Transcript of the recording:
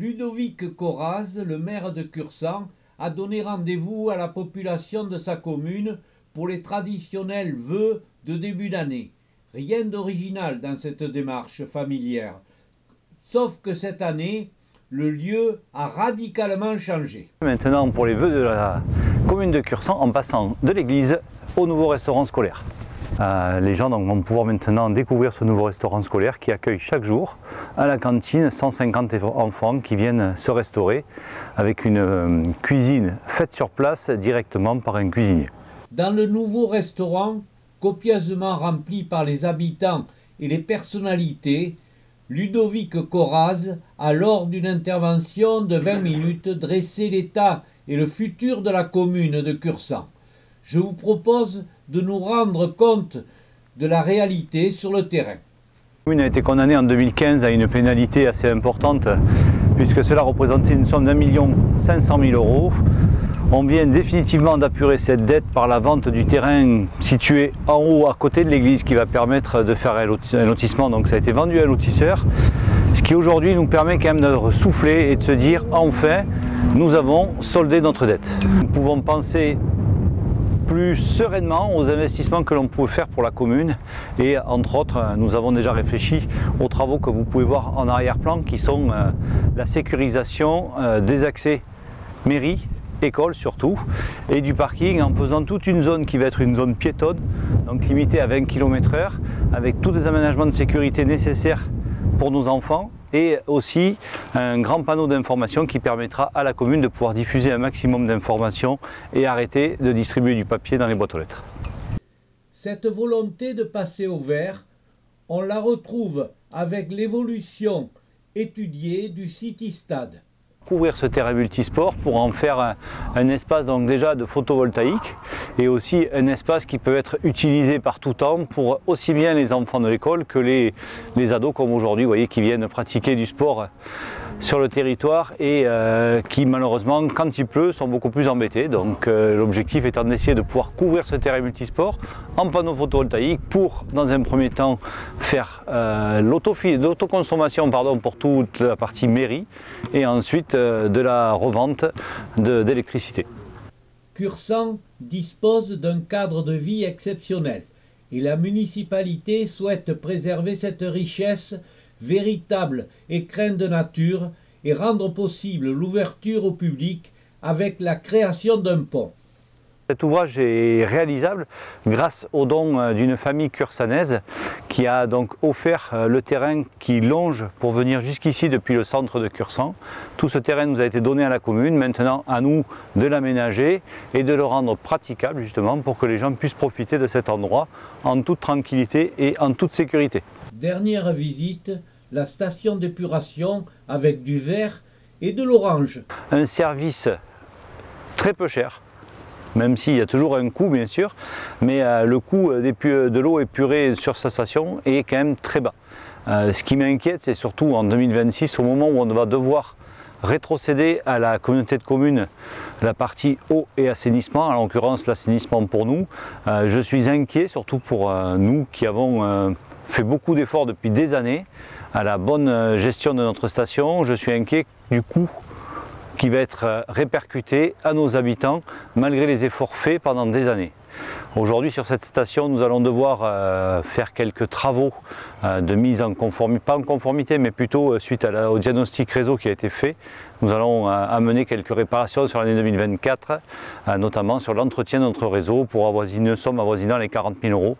Ludovic Coraz, le maire de Cursan, a donné rendez-vous à la population de sa commune pour les traditionnels vœux de début d'année. Rien d'original dans cette démarche familière, sauf que cette année, le lieu a radicalement changé. Maintenant, pour les vœux de la commune de Cursan, en passant de l'église au nouveau restaurant scolaire. Les gens vont pouvoir maintenant découvrir ce nouveau restaurant scolaire qui accueille chaque jour à la cantine 150 enfants qui viennent se restaurer avec une cuisine faite sur place directement par un cuisinier. Dans le nouveau restaurant, copieusement rempli par les habitants et les personnalités, Ludovic Coraz a, lors d'une intervention de 20 minutes, dressé l'état et le futur de la commune de Cursan. Je vous propose de nous rendre compte de la réalité sur le terrain. La commune a été condamnée en 2015 à une pénalité assez importante puisque cela représentait une somme d'1 500 000 €. On vient définitivement d'apurer cette dette par la vente du terrain situé en haut à côté de l'église qui va permettre de faire un lotissement. Donc ça a été vendu à un lotisseur, ce qui aujourd'hui nous permet quand même de souffler et de se dire enfin nous avons soldé notre dette. Nous pouvons penser plus sereinement aux investissements que l'on peut faire pour la commune et entre autres nous avons déjà réfléchi aux travaux que vous pouvez voir en arrière-plan qui sont la sécurisation des accès mairie, école surtout, et du parking en faisant toute une zone qui va être une zone piétonne, donc limitée à 20 km/h avec tous les aménagements de sécurité nécessaires pour nos enfants et aussi un grand panneau d'information qui permettra à la commune de pouvoir diffuser un maximum d'informations et arrêter de distribuer du papier dans les boîtes aux lettres. Cette volonté de passer au vert, on la retrouve avec l'évolution étudiée du City Stade. Couvrir ce terrain multisport pour en faire un espace donc déjà de photovoltaïque et aussi un espace qui peut être utilisé par tout temps pour aussi bien les enfants de l'école que les ados comme aujourd'hui, vous voyez, qui viennent pratiquer du sport sur le territoire et qui malheureusement quand il pleut sont beaucoup plus embêtés. Donc l'objectif étant d'essayer de pouvoir couvrir ce terrain multisport en panneaux photovoltaïques pour dans un premier temps faire l'autoconsommation pour toute la partie mairie et ensuite de la revente d'électricité. Cursan dispose d'un cadre de vie exceptionnel et la municipalité souhaite préserver cette richesse, véritable écrin de nature, et rendre possible l'ouverture au public avec la création d'un pont. Cet ouvrage est réalisable grâce au don d'une famille cursanaise qui a donc offert le terrain qui longe pour venir jusqu'ici depuis le centre de Cursan. Tout ce terrain nous a été donné à la commune, maintenant à nous de l'aménager et de le rendre praticable justement pour que les gens puissent profiter de cet endroit en toute tranquillité et en toute sécurité. Dernière visite, la station d'épuration avec du vert et de l'orange. Un service très peu cher. Même s'il y a toujours un coût bien sûr, mais le coût de l'eau épurée sur sa station est quand même très bas. Ce qui m'inquiète, c'est surtout en 2026, au moment où on va devoir rétrocéder à la communauté de communes la partie eau et assainissement, en l'occurrence l'assainissement pour nous. Je suis inquiet, surtout pour nous qui avons fait beaucoup d'efforts depuis des années à la bonne gestion de notre station. Je suis inquiet du coût qui va être répercuté à nos habitants malgré les efforts faits pendant des années. Aujourd'hui sur cette station nous allons devoir faire quelques travaux de mise en conformité, pas en conformité mais plutôt suite au diagnostic réseau qui a été fait. Nous allons amener quelques réparations sur l'année 2024, notamment sur l'entretien de notre réseau pour une somme avoisinant les 40 000 €.